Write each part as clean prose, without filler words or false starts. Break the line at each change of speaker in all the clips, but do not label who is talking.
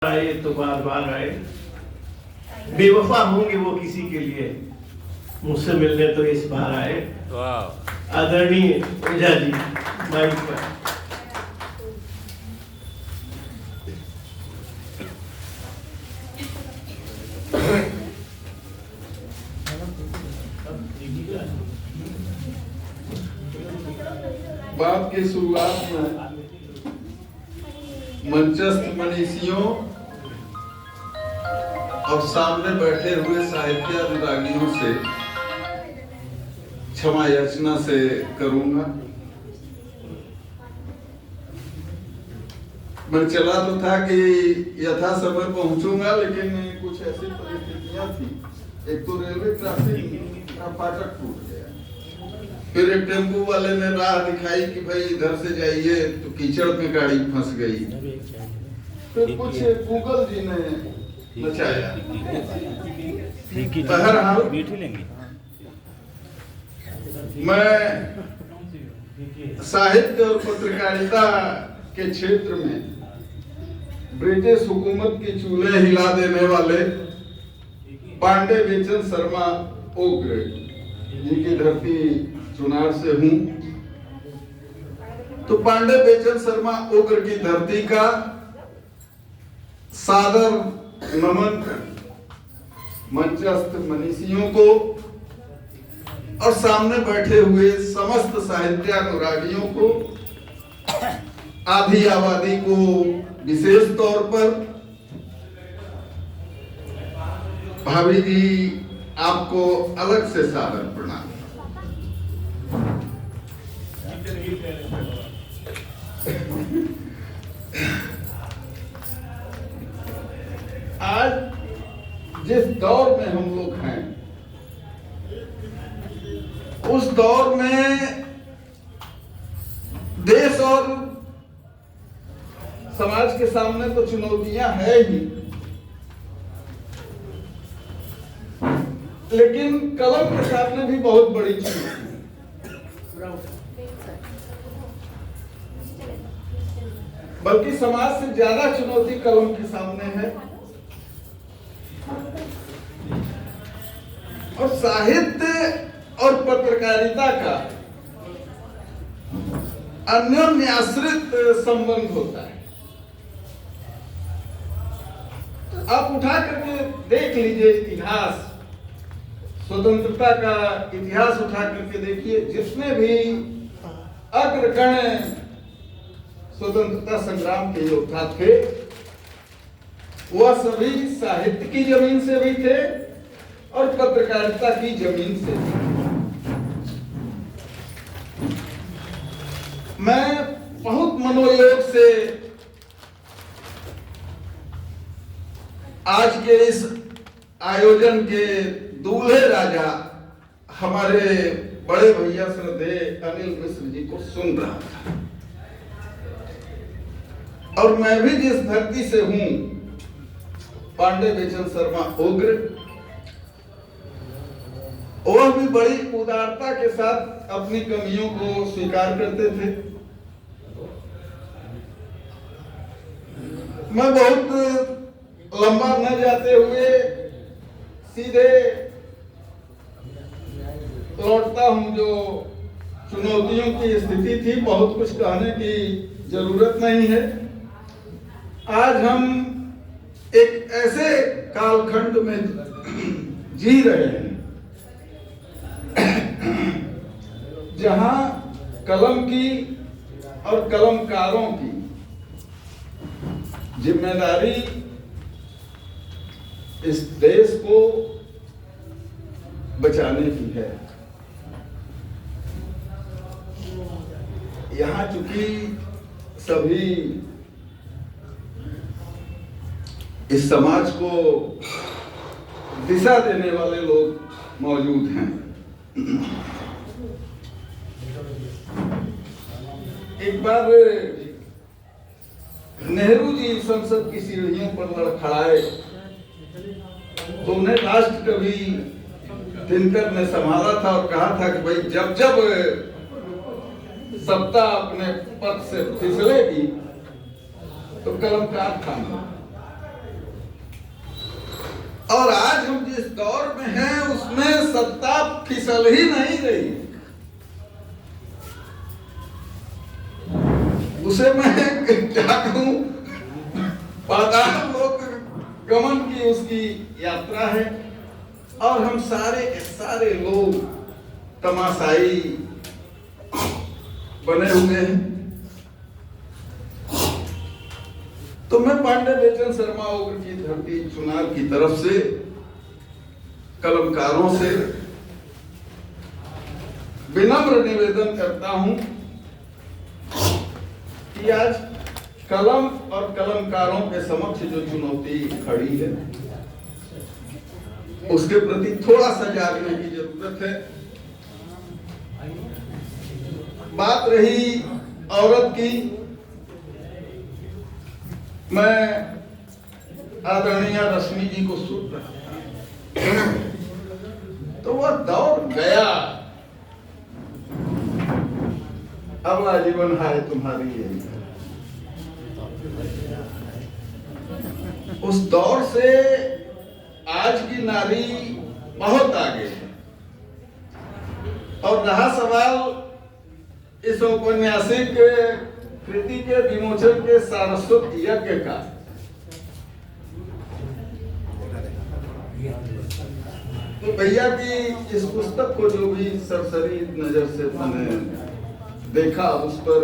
आए तो बार बार आए, बेवफा होंगे वो किसी के लिए, मुझसे मिलने तो इस बार आए। आदरणीय ओझा जी माइक पर।
बात की शुरुआत में मंचस्थ मनीषियों और सामने बैठे हुए साहित्य अनुरागियों से क्षमा याचना से करूंगा। मैं चला तो था कि यथा समय पहुंचूंगा, लेकिन कुछ ऐसी परिस्थितियां थी। एक तो रेलवे क्रॉसिंग का फाटक टूट गया, फिर एक टेम्पो वाले ने राह दिखाई कि भाई इधर से जाइए, तो कीचड़ में गाड़ी फंस गई। फिर कुछ गूगल जी ने बचाया। बहरहाल मैं साहित्य और पत्रकारिता के क्षेत्र में ब्रिटिश हुकूमत की चूल्हे हिला देने वाले पांडे बेचन शर्मा ओग्र जिनकी धरती चुनार से हूं, तो पांडे बेचन शर्मा ओग्र की धरती का सादर नमन मंचस्थ मनीषियों को और सामने बैठे हुए समस्त साहित्यानुरागियों को, आधी आबादी को विशेष तौर पर। भाभी जी आपको अलग से सादर प्रणाम। आज जिस दौर में हम लोग हैं, उस दौर में देश और समाज के सामने तो चुनौतियां है ही, लेकिन कलम के सामने भी बहुत बड़ी चुनौती है। बल्कि समाज से ज्यादा चुनौती कलम के सामने है। और साहित्य और पत्रकारिता का अन्योन्याश्रित संबंध होता है। आप उठा करके देख लीजिए इतिहास, स्वतंत्रता का इतिहास उठा करके देखिए। जितने भी अग्रगण्य स्वतंत्रता संग्राम के योद्धा थे, वह सभी साहित्य की जमीन से भी थे और पत्रकारिता की जमीन से भी। मैं बहुत मनोयोग से आज के इस आयोजन के दूल्हे राजा हमारे बड़े भैया श्रद्धेय अनिल मिश्र जी को सुन रहा था। और मैं भी जिस धरती से हूं, पांडे बेचन शर्मा ओग्र, वह भी बड़ी उदारता के साथ अपनी कमियों को स्वीकार करते थे। मैं बहुत लंबा न जाते हुए सीधे लौटता हूं। जो चुनौतियों की स्थिति थी, बहुत कुछ कहने की जरूरत नहीं है। आज हम एक ऐसे कालखंड में जी रहे हैं जहां कलम की और कलमकारों की जिम्मेदारी इस देश को बचाने की है। यहां चूंकि सभी इस समाज को दिशा देने वाले लोग मौजूद हैं। एक बार नेहरू जी संसद की सीढ़ियों पर लड़खड़ाए, तो उन्हें राष्ट्र कवि दिनकर ने संभाला था और कहा था कि भाई जब जब सत्ता अपने पद से फिसलेगी तो कलमकार थाना। और आज हम जिस दौर में हैं उसमें सत्ता फिसल ही नहीं रही। उसे मैं क्या कहूं, पाताल लोक गमन की उसकी यात्रा है और हम सारे लोग तमाशाई बने हुए हैं। तो मैं पांडे बेचन शर्मा उग्र की धरती चुनार की तरफ से कलमकारों से विनम्र निवेदन करता हूं कि आज कलम और कलमकारों के समक्ष जो चुनौती खड़ी है उसके प्रति थोड़ा सा जागने की जरूरत है। बात रही औरत की, मैं आदरणीय रश्मि जी को सुन रहा तो वह दौर गया, अब आजीवन हाय तुम्हारी यही। उस दौर से आज की नारी बहुत आगे है। और रहा सवाल इस औपन्यासिक कृति के विमोचन के सारस्वत यज्ञ का, तो भैया की इस पुस्तक को जो भी सरसरी नजर से मैंने देखा उस पर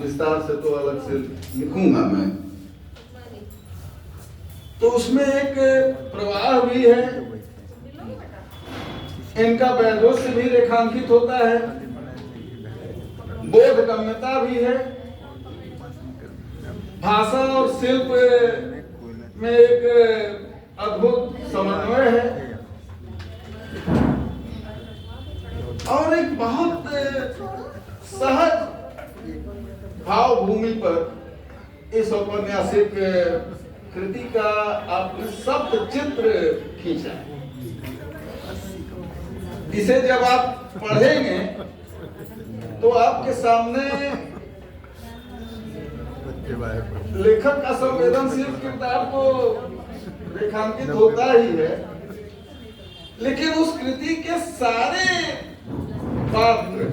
विस्तार से तो अलग से लिखूंगा मैं। तो उसमें एक प्रवाह भी है, इनका वैधोष्य भी रेखांकित होता है, बोधगम्यता भी है, भाषा और शिल्प में एक अद्भुत समन्वय है और एक बहुत सहज भावभूमि पर इस औपन्यासिक कृति का आपने शब्द चित्र खींचा। इसे जब आप पढ़ेंगे तो आपके सामने लेखक का संवेदनशील किरदार तो रेखांकित होता ही है, लेकिन उस कृति के सारे पात्र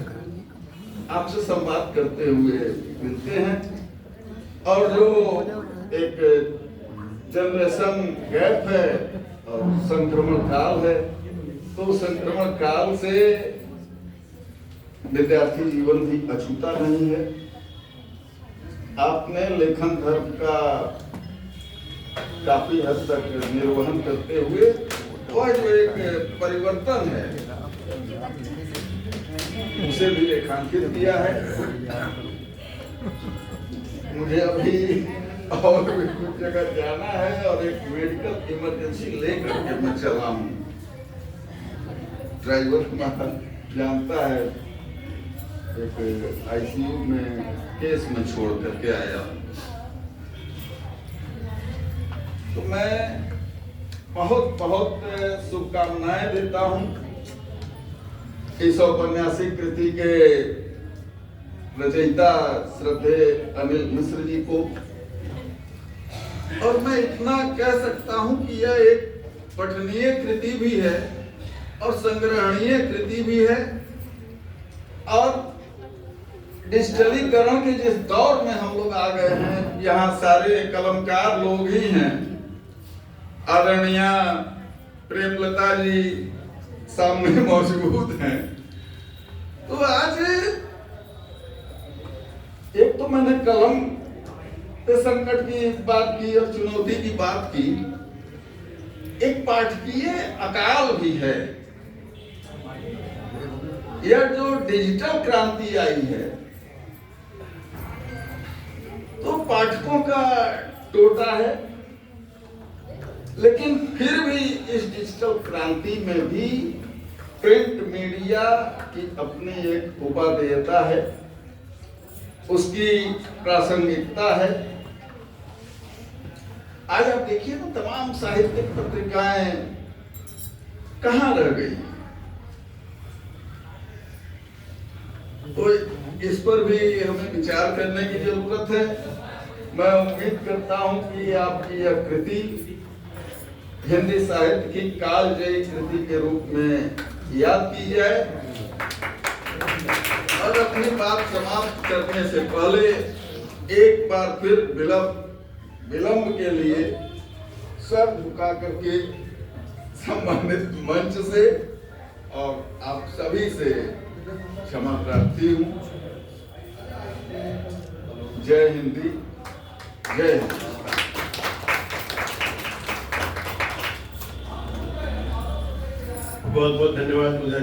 आपसे संवाद करते हुए मिलते हैं। और जो एक जनरेशन गैप है और संक्रमण काल है, तो संक्रमण काल से विद्यार्थी जीवन भी अछूता नहीं है। आपने लेखन धर्म का काफी हद तक निर्वहन करते हुए वह जो एक परिवर्तन है उसे भी रेखांकित किया है। मुझे अभी और भी कुछ जगह जाना है और एक मेडिकल इमरजेंसी लेकर के मैं चला हूँ। ड्राइवर जानता है, एक आईसीयू में केस में छोड़ करके आया। तो मैं बहुत बहुत शुभकामनाएं देता हूँ इस औपन्यासिक कृति के रचयिता श्रद्धेय अनिल मिश्र जी को। और मैं इतना कह सकता हूं कि यह एक पठनीय कृति भी है और संग्रहणीय कृति भी है। और डिजिटलीकरण के जिस दौर में हम लोग आ गए हैं, यहाँ सारे कलमकार लोग ही हैं। आदरणीय प्रेमलता जी सामने मौजूद हैं। तो आज एक तो मैंने कलम के संकट की बात की और चुनौती की बात की, एक पाठकीय अकाल भी है। यह जो डिजिटल क्रांति आई है तो पाठकों का टोटा है, लेकिन फिर भी इस डिजिटल क्रांति में भी प्रिंट मीडिया की अपनी एक उपादेयता है, उसकी प्रासंगिकता है। आज आप देखिए ना, तमाम साहित्यिक पत्रिकाएं कहां रह गई। तो इस पर भी हमें विचार करने की जरूरत है। मैं उम्मीद करता हूं कि आपकी यह कृति हिंदी साहित्य की कालजयी कृति के रूप में याद की जाए। और अपनी बात समाप्त करने से पहले एक बार फिर विलंब के लिए सर झुका करके संबंधित मंच से और आप सभी से क्षमा प्रार्थी हूँ। जय हिंदी, जय हिंद।
बहुत बहुत धन्यवाद।